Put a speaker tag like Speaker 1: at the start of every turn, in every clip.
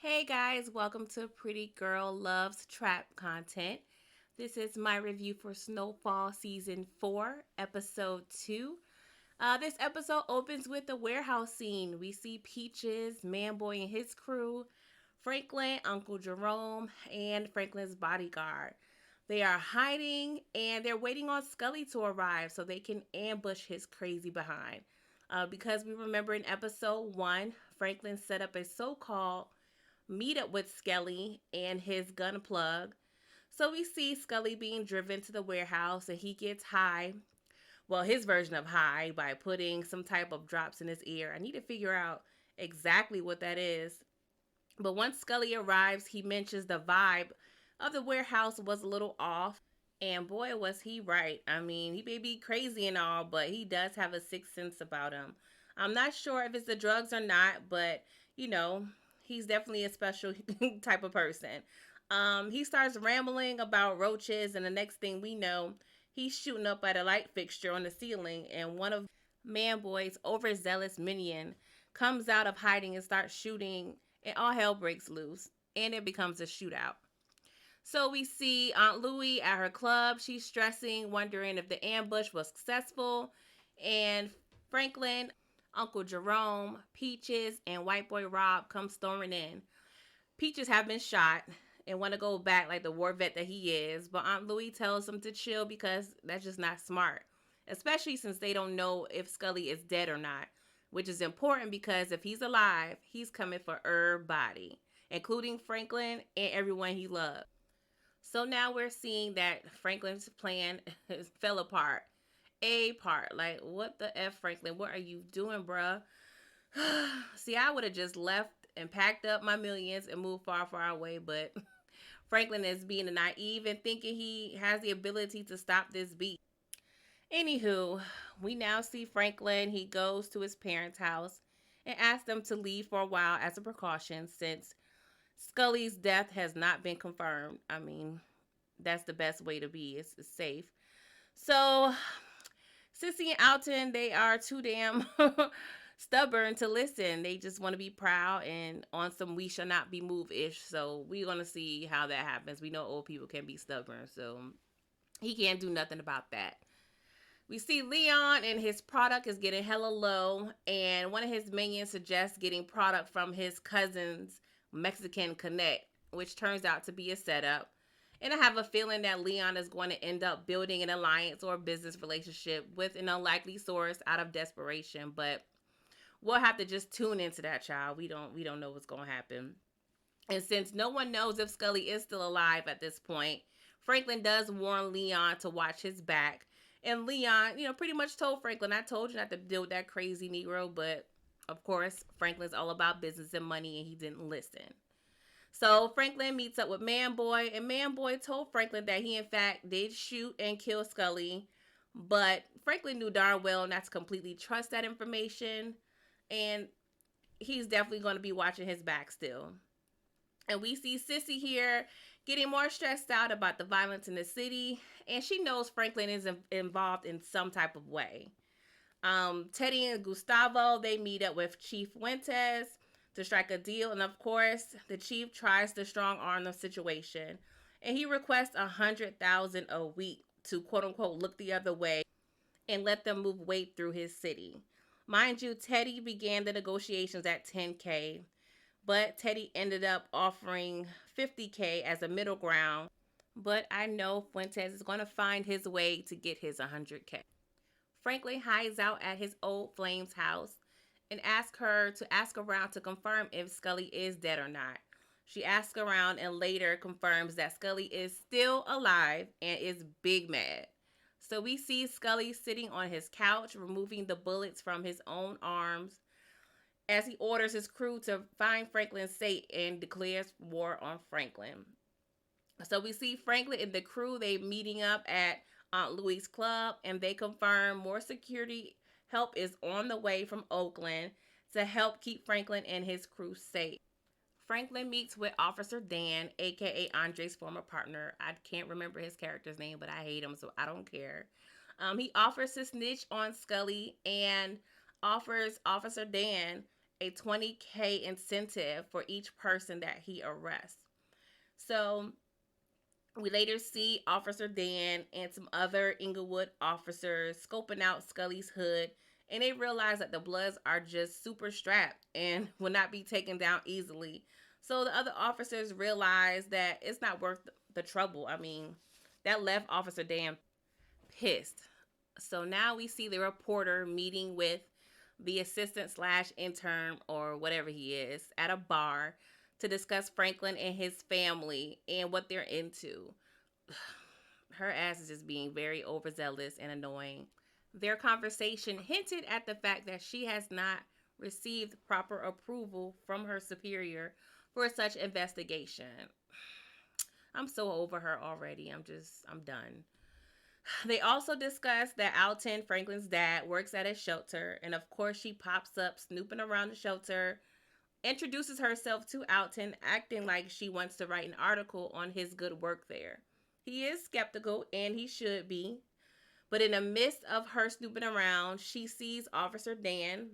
Speaker 1: Hey guys, welcome to Pretty Girl Loves Trap content. This is my review for Snowfall Season 4, Episode 2. This episode opens with a warehouse scene. We see Peaches, Manboy and his crew, Franklin, Uncle Jerome, and Franklin's bodyguard. They are hiding and they're waiting on Scully to arrive so they can ambush his crazy behind. Because we remember in episode 1, Franklin set up a so called meet up with Skelly and his gun plug. So we see Scully being driven to the warehouse and he gets high. Well, his version of high by putting some type of drops in his ear. I need to figure out exactly what that is. But once Scully arrives, he mentions the vibe of the warehouse was a little off. And boy, was he right. I mean, he may be crazy and all, but he does have a sixth sense about him. I'm not sure if it's the drugs or not, but you know, he's definitely a special type of person. He starts rambling about roaches, and the next thing we know, he's shooting up at a light fixture on the ceiling, and one of Manboy's overzealous minion comes out of hiding and starts shooting, and all hell breaks loose, and it becomes a shootout. So we see Aunt Louie at her club. She's stressing, wondering if the ambush was successful. And Franklin, Uncle Jerome, Peaches, and White Boy Rob come storming in. Peaches have been shot and want to go back like the war vet that he is, but Aunt Louie tells him to chill because that's just not smart, especially since they don't know if Scully is dead or not, which is important because if he's alive, he's coming for everybody, including Franklin and everyone he loves. So now we're seeing that Franklin's plan fell apart. A part. Like, what the F, Franklin? What are you doing, bruh? See, I would have just left and packed up my millions and moved far, far away, but Franklin is being naive and thinking he has the ability to stop this beat. Anywho, we now see Franklin. He goes to his parents' house and asks them to leave for a while as a precaution since Scully's death has not been confirmed. I mean, that's the best way to be. It's safe. So, Sissy and Alton, they are too damn stubborn to listen. They just want to be proud and on some we shall not be moved ish. So, we're going to see how that happens. We know old people can be stubborn. So, he can't do nothing about that. We see Leon and his product is getting hella low, and one of his minions suggests getting product from his cousin's Mexican Connect, which turns out to be a setup. And I have a feeling that Leon is going to end up building an alliance or a business relationship with an unlikely source out of desperation. But we'll have to just tune into that, child. We don't know what's going to happen. And since no one knows if Scully is still alive at this point, Franklin does warn Leon to watch his back. And Leon, pretty much told Franklin, I told you not to deal with that crazy Negro, but of course, Franklin's all about business and money and he didn't listen. So Franklin meets up with Manboy, and Manboy told Franklin that he in fact did shoot and kill Scully, but Franklin knew darn well not to completely trust that information, and he's definitely going to be watching his back still. And we see Sissy here getting more stressed out about the violence in the city, and she knows Franklin is involved in some type of way. Teddy and Gustavo, they meet up with Chief Fuentes to strike a deal, and of course, the chief tries to strong arm the situation, and he requests 100,000 a week to quote unquote look the other way and let them move weight through his city. Mind you, Teddy began the negotiations at 10K, but Teddy ended up offering 50K as a middle ground. But I know Fuentes is going to find his way to get his 100K. Franklin hides out at his old flame's house and asks her to ask around to confirm if Scully is dead or not. She asks around and later confirms that Scully is still alive and is big mad. So we see Scully sitting on his couch, removing the bullets from his own arms as he orders his crew to find Franklin's safe and declares war on Franklin. So we see Franklin and the crew, they meeting up at Aunt Louie's club, and they confirm more security help is on the way from Oakland to help keep Franklin and his crew safe. Franklin meets with Officer Dan, aka Andre's former partner. I can't remember his character's name, but I hate him, so I don't care. He offers to snitch on Scully and offers Officer Dan a 20K incentive for each person that he arrests. So we later see Officer Dan and some other Inglewood officers scoping out Scully's hood, and they realize that the Bloods are just super strapped and will not be taken down easily. So the other officers realize that it's not worth the trouble. I mean, that left Officer Dan pissed. So now we see the reporter meeting with the assistant slash intern or whatever he is at a bar to discuss Franklin and his family and what they're into. Her ass is just being very overzealous and annoying. Their conversation hinted at the fact that she has not received proper approval from her superior for such investigation. I'm so over her already. I'm done. They also discuss that Alton, Franklin's dad, works at a shelter, and of course, she pops up snooping around the shelter, introduces herself to Alton, acting like she wants to write an article on his good work there. He is skeptical, and he should be, but in the midst of her snooping around, she sees Officer Dan.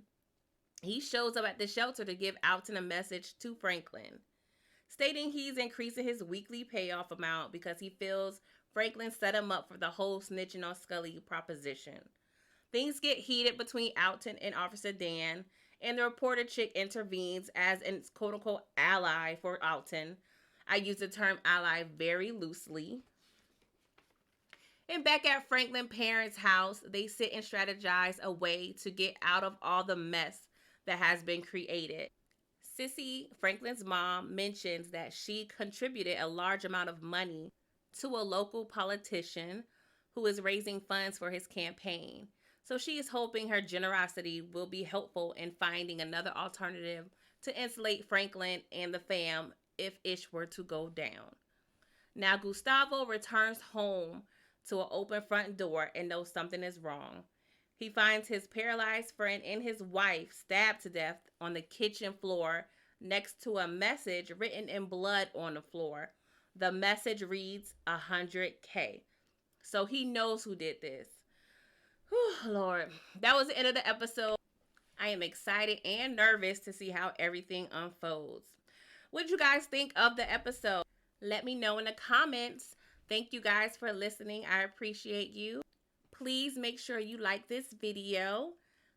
Speaker 1: He shows up at the shelter to give Alton a message to Franklin, stating he's increasing his weekly payoff amount because he feels Franklin set him up for the whole snitching on Scully proposition. Things get heated between Alton and Officer Dan, and the reporter chick intervenes as an quote unquote ally for Alton. I use the term ally very loosely. And back at Franklin parents' house, they sit and strategize a way to get out of all the mess that has been created. Sissy, Franklin's mom, mentions that she contributed a large amount of money to a local politician who is raising funds for his campaign. So she is hoping her generosity will be helpful in finding another alternative to insulate Franklin and the fam if ish were to go down. Now Gustavo returns home to an open front door and knows something is wrong. He finds his paralyzed friend and his wife stabbed to death on the kitchen floor next to a message written in blood on the floor. The message reads 100K. So he knows who did this. Whew, Lord. That was the end of the episode. I am excited and nervous to see how everything unfolds. What did you guys think of the episode? Let me know in the comments. Thank you guys for listening. I appreciate you. Please make sure you like this video.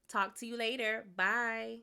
Speaker 1: Talk to you later. Bye.